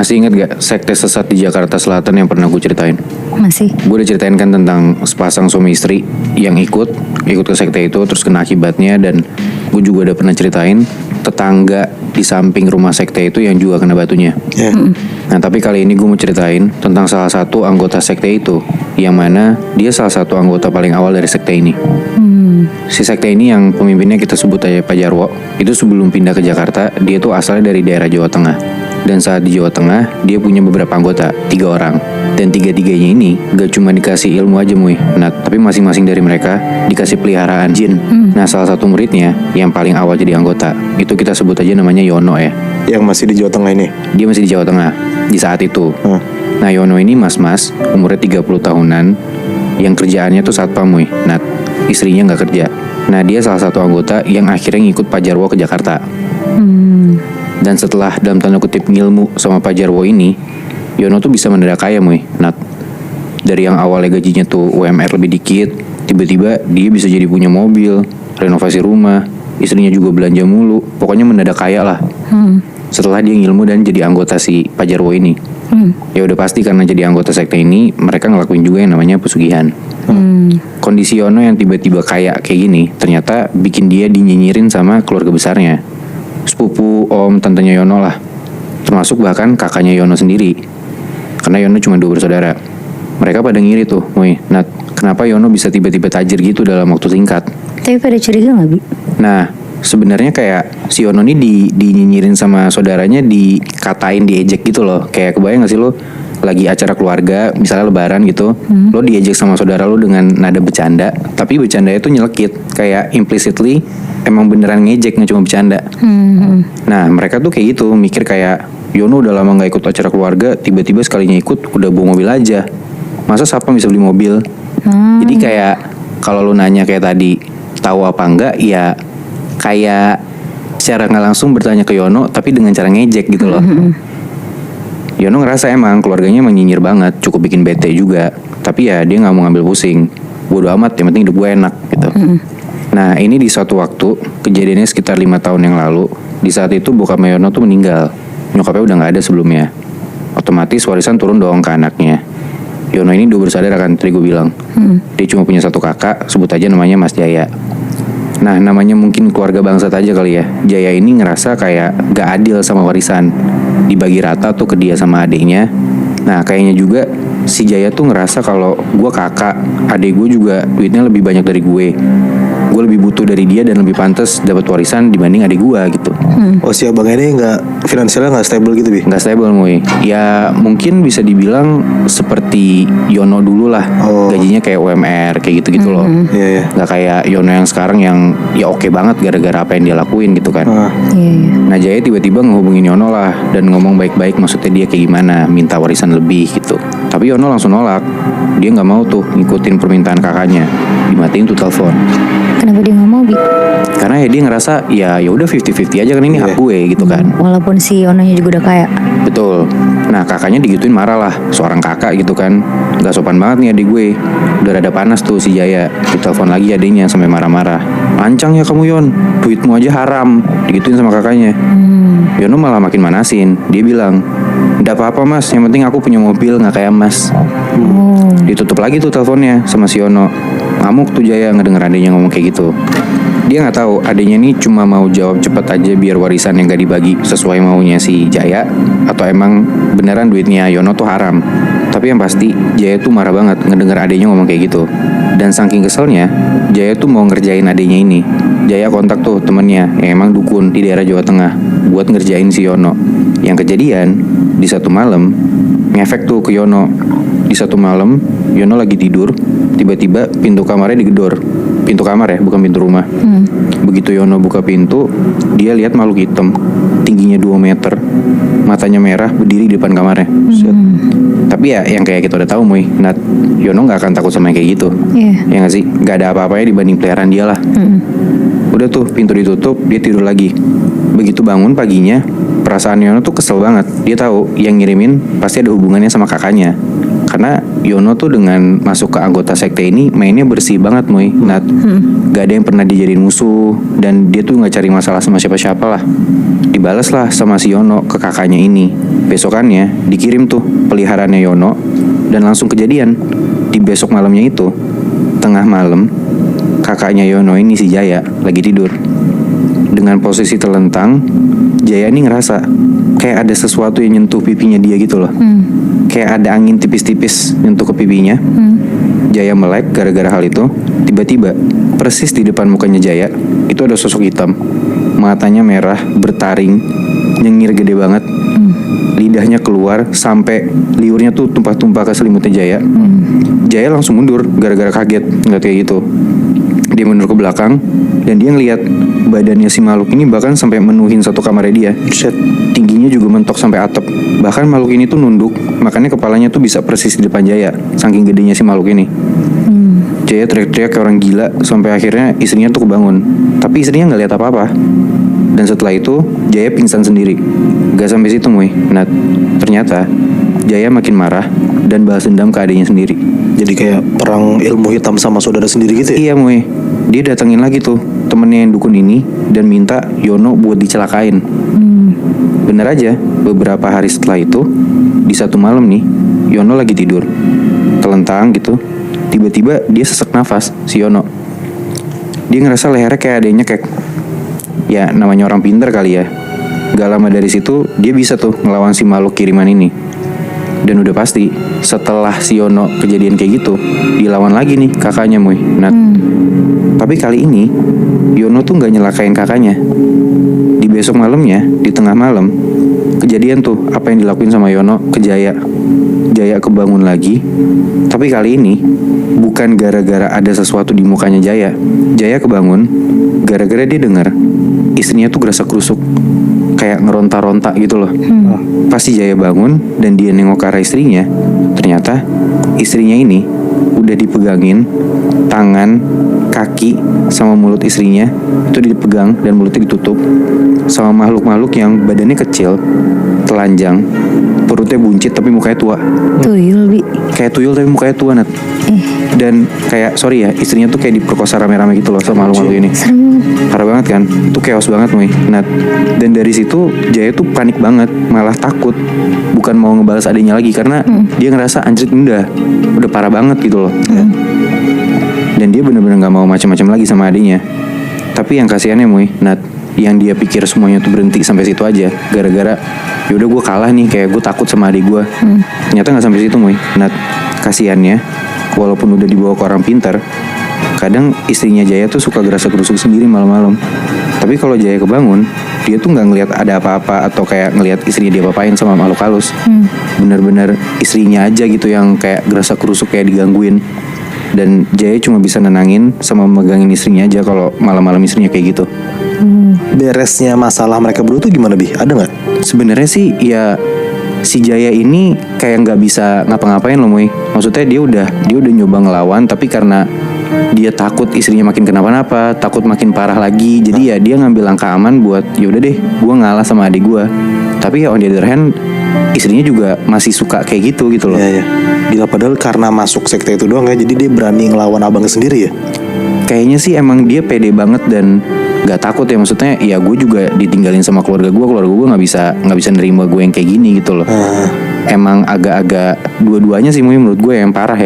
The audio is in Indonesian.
Masih ingat gak sekte sesat di Jakarta Selatan yang pernah gue ceritain? Masih. Gue udah ceritain kan tentang sepasang suami istri yang ikut ke sekte itu terus kena akibatnya. Dan gue juga udah pernah ceritain tetangga di samping rumah sekte itu yang juga kena batunya. Nah tapi kali ini gue mau ceritain tentang salah satu anggota sekte itu, yang mana dia salah satu anggota paling awal dari sekte ini. Si sekte ini yang pemimpinnya kita sebut aja Pak Jarwo. Itu sebelum pindah ke Jakarta, dia tuh asalnya dari daerah Jawa Tengah. Dan saat di Jawa Tengah, dia punya beberapa anggota, 3 orang. Dan 3-3-nya ini gak cuma dikasih ilmu aja Muy. Nah, tapi masing-masing dari mereka dikasih peliharaan jin. Nah, salah satu muridnya yang paling awal jadi anggota, itu kita sebut aja namanya Yono ya. Yang masih di Jawa Tengah ini? Dia masih di Jawa Tengah, di saat itu. Nah, Yono ini mas-mas, umurnya 30 tahunan, yang kerjaannya tuh satpam Muy. Nah, istrinya gak kerja. Nah, dia salah satu anggota yang akhirnya ngikut Pak Jarwo ke Jakarta. Dan setelah dalam tanda kutip ngilmu sama Pak Jarwo ini, Yono tuh bisa mendadak kaya Muy. Nah, dari yang awalnya gajinya tuh UMR lebih dikit, tiba-tiba dia bisa jadi punya mobil, renovasi rumah, istrinya juga belanja mulu, pokoknya mendadak kaya lah. Setelah dia ngilmu dan jadi anggota si Pak Jarwo ini. Ya udah pasti karena jadi anggota sekte ini, mereka ngelakuin juga yang namanya pesugihan. Kondisi Yono yang tiba-tiba kaya kayak gini, ternyata bikin dia dinyinyirin sama keluarga besarnya. Sepupu, om, tantenya Yono lah. Termasuk bahkan kakaknya Yono sendiri. Karena Yono cuma 2 bersaudara. Mereka pada ngiri tuh, Muy. Nah, kenapa Yono bisa tiba-tiba tajir gitu dalam waktu singkat? Tapi pada curiga gak, Bi? Nah, sebenarnya kayak si Yono ini dinyinyirin sama saudaranya, dikatain, diejek gitu loh. Kayak kebayang gak sih lo lagi acara keluarga, misalnya lebaran gitu, lo diejek sama saudara lo dengan nada bercanda, tapi bercandanya tuh nyelekit, kayak implicitly emang beneran ngejek, nggak cuma bercanda. Nah mereka tuh kayak gitu, mikir kayak Yono udah lama nggak ikut acara keluarga, tiba-tiba sekalinya ikut udah bawa mobil aja, masa siapa bisa beli mobil? Jadi kayak kalau lo nanya kayak tadi tahu apa enggak, ya kayak secara nggak langsung bertanya ke Yono, tapi dengan cara ngejek gitu loh. Yono ngerasa emang keluarganya emang nyinyir banget, cukup bikin bete juga. Tapi ya dia gak mau ngambil pusing. Bodo amat, yang penting hidup gue enak gitu. Nah ini di suatu waktu, kejadiannya sekitar 5 tahun yang lalu. Di saat itu bokapnya Yono tuh meninggal. Nyokapnya udah gak ada sebelumnya. Otomatis warisan turun dong ke anaknya. Yono ini 2 bersaudara kan, tadi gue bilang. Dia cuma punya 1 kakak, sebut aja namanya Mas Jaya. Nah namanya mungkin keluarga bangsat aja kali ya. Jaya ini ngerasa kayak gak adil sama warisan, dibagi rata tuh ke dia sama adiknya. Nah kayaknya juga si Jaya tuh ngerasa kalau gue kakak, adik gue juga duitnya lebih banyak dari gue lebih butuh dari dia dan lebih pantas dapat warisan dibanding adik gue gitu. Oh si abang ini nggak, finansialnya nggak stable gitu Bi? Nggak stable Muy. Ya mungkin bisa dibilang seperti Yono dulu lah. Gajinya kayak UMR kayak gitu-gitu loh. Nggak kayak Yono yang sekarang yang ya oke banget gara-gara apa yang dia lakuin gitu kan. Nah Jaya tiba-tiba ngehubungin Yono lah dan ngomong baik-baik, maksudnya dia kayak gimana, minta warisan lebih gitu. Tapi Yono langsung nolak. Dia nggak mau tuh ngikutin permintaan kakaknya. Dimatiin tuh telepon. Kenapa dia gak mau, Bi? Karena ya dia ngerasa ya udah 50-50 aja kan, ini hak gue gitu kan. Walaupun si Yononya juga udah kaya. Betul. Nah kakaknya digituin marah lah, seorang kakak gitu kan. Gak sopan banget nih adik gue. Udah rada panas tuh si Jaya. Ditelepon lagi adiknya sampai marah-marah. Lancang ya kamu Yon, duitmu aja haram. Digituin sama kakaknya. Yono malah makin manasin. Dia bilang, nggak apa-apa mas, yang penting aku punya mobil, gak kayak mas. Ditutup lagi tuh teleponnya sama si Yono. Ngamuk tuh Jaya ngedenger adiknya ngomong kayak gitu. Dia nggak tahu adiknya ini cuma mau jawab cepet aja biar warisan yang gak dibagi sesuai maunya si Jaya, atau emang beneran duitnya Yono tuh haram. Tapi yang pasti Jaya tuh marah banget ngedenger adiknya ngomong kayak gitu. Dan saking keselnya, Jaya tuh mau ngerjain adiknya ini. Jaya kontak tuh temennya yang emang dukun di daerah Jawa Tengah buat ngerjain si Yono. Yang kejadian di satu malam ngefek tuh ke Yono. Di satu malam Yono lagi tidur, tiba-tiba pintu kamarnya digedor. Pintu kamar ya, bukan pintu rumah. Begitu Yono buka pintu, dia lihat makhluk hitam, tingginya 2 meter, matanya merah, berdiri di depan kamarnya. Tapi ya yang kayak kita udah tahu Muy, Nat, Yono gak akan takut sama yang kayak gitu. Ya gak sih? Gak ada apa-apanya dibanding peliharaan dia lah. Udah tuh pintu ditutup, dia tidur lagi. Begitu bangun paginya, perasaan Yono tuh kesel banget. Dia tahu yang ngirimin pasti ada hubungannya sama kakaknya. Karena Yono tuh dengan masuk ke anggota sekte ini mainnya bersih banget Moy. Nat, gak ada yang pernah dijadiin musuh dan dia tuh nggak cari masalah sama siapa-siapa lah. Dibalas lah sama si Yono ke kakaknya ini. Besokannya dikirim tuh peliharaannya Yono dan langsung kejadian. Di besok malamnya itu, tengah malam, kakaknya Yono ini si Jaya lagi tidur. Dengan posisi terlentang, Jaya ini ngerasa kayak ada sesuatu yang nyentuh pipinya dia gitu loh. Kayak ada angin tipis-tipis nyentuh ke pipinya. Jaya melek gara-gara hal itu. Tiba-tiba, persis di depan mukanya Jaya, itu ada sosok hitam. Matanya merah, bertaring, nyengir gede banget. Lidahnya keluar sampai liurnya tuh tumpah-tumpah ke selimutnya Jaya. Jaya langsung mundur gara-gara kaget ngeliat kayak gitu. Dia mundur ke belakang dan dia ngeliat badannya si makhluk ini bahkan sampai menuhin satu kamarnya dia. Shit. Tingginya juga mentok sampai atap. Bahkan makhluk ini tuh nunduk, makanya kepalanya tuh bisa persis di depan Jaya, saking gedenya si makhluk ini. Jaya teriak-teriak kayak orang gila sampai akhirnya istrinya tuh kebangun. Tapi istrinya nggak lihat apa-apa. Dan setelah itu Jaya pingsan sendiri. Gak sampai situ Moy. Nah, ternyata Jaya makin marah dan balas dendam ke adiknya sendiri. Jadi kayak perang ilmu hitam sama saudara sendiri gitu ya? Iya Moy. Dia datengin lagi tuh temennya yang dukun ini dan minta Yono buat dicelakain. Bener aja, beberapa hari setelah itu, di satu malam nih, Yono lagi tidur, telentang gitu. Tiba-tiba dia sesak nafas, si Yono. Dia ngerasa lehernya kayak ada yang nyekek. Ya namanya orang pinter kali ya. Gak lama dari situ, dia bisa tuh ngelawan si makhluk kiriman ini. Dan udah pasti, setelah si Yono kejadian kayak gitu, dilawan lagi nih kakaknya Moy. Nah, tapi kali ini, Yono tuh gak nyelakain kakaknya. Di besok malamnya, di tengah malam, kejadian tuh apa yang dilakuin sama Yono ke Jaya. Jaya kebangun lagi, tapi kali ini bukan gara-gara ada sesuatu di mukanya Jaya. Jaya kebangun gara-gara dia dengar istrinya tuh gerasa-gerusuk, kayak ngeronta-ronta gitu loh. Pasti Jaya bangun dan dia nengok ke arah istrinya. Ternyata istrinya ini udah dipegangin tangan, kaki, sama mulut istrinya. Itu dipegang dan mulutnya ditutup sama makhluk-makhluk yang badannya kecil, telanjang, perutnya buncit tapi mukanya tua. Tuyul, Bi. Kayak tuyul tapi mukanya tua, Nat. Dan kayak, sorry ya, istrinya tuh kayak diperkosa rame-rame gitu loh sama makhluk-makhluk ini. Serem banget. Parah banget kan? Itu chaos banget Moy. Nat. Dan dari situ Jaya tuh panik banget, malah takut, bukan mau ngebalas adiknya lagi karena dia ngerasa anjir udah parah banget gitu loh. Dan dia bener-bener gak mau macam-macam lagi sama adiknya. Tapi yang kasihannya Moy, Nat, yang dia pikir semuanya tuh berhenti sampai situ aja, gara-gara yaudah gue kalah nih, kayak gue takut sama adik gue. Ternyata gak sampai situ Moy. Nat, kasihannya walaupun udah dibawa ke orang pintar, kadang istrinya Jaya tuh suka gerasa-gerusuk sendiri malam-malam. Tapi kalau Jaya kebangun, dia tuh nggak ngelihat ada apa-apa atau kayak ngelihat istrinya dia apain sama makhluk halus. Bener-bener istrinya aja gitu yang kayak gerasa-gerusuk kayak digangguin. Dan Jaya cuma bisa nenangin sama megangin istrinya aja kalau malam-malam istrinya kayak gitu. Beresnya masalah mereka berdua tuh gimana Bi? Ada nggak? Sebenarnya sih ya si Jaya ini kayak nggak bisa ngapa-ngapain loh Moy. Maksudnya dia udah nyoba ngelawan, tapi karena dia takut istrinya makin kenapa-napa, takut makin parah lagi, jadi ya dia ngambil langkah aman buat yaudah deh, gue ngalah sama adik gue. Tapi ya on the other hand, istrinya juga masih suka kayak gitu loh. Iya. Gila, padahal karena masuk sekte itu doang ya, jadi dia berani ngelawan abangnya sendiri ya. Kayaknya sih emang dia pede banget dan gak takut ya, maksudnya ya gue juga ditinggalin sama keluarga gue nggak bisa nerima gue yang kayak gini gitu loh. Emang agak-agak dua-duanya sih menurut gue yang parah ya.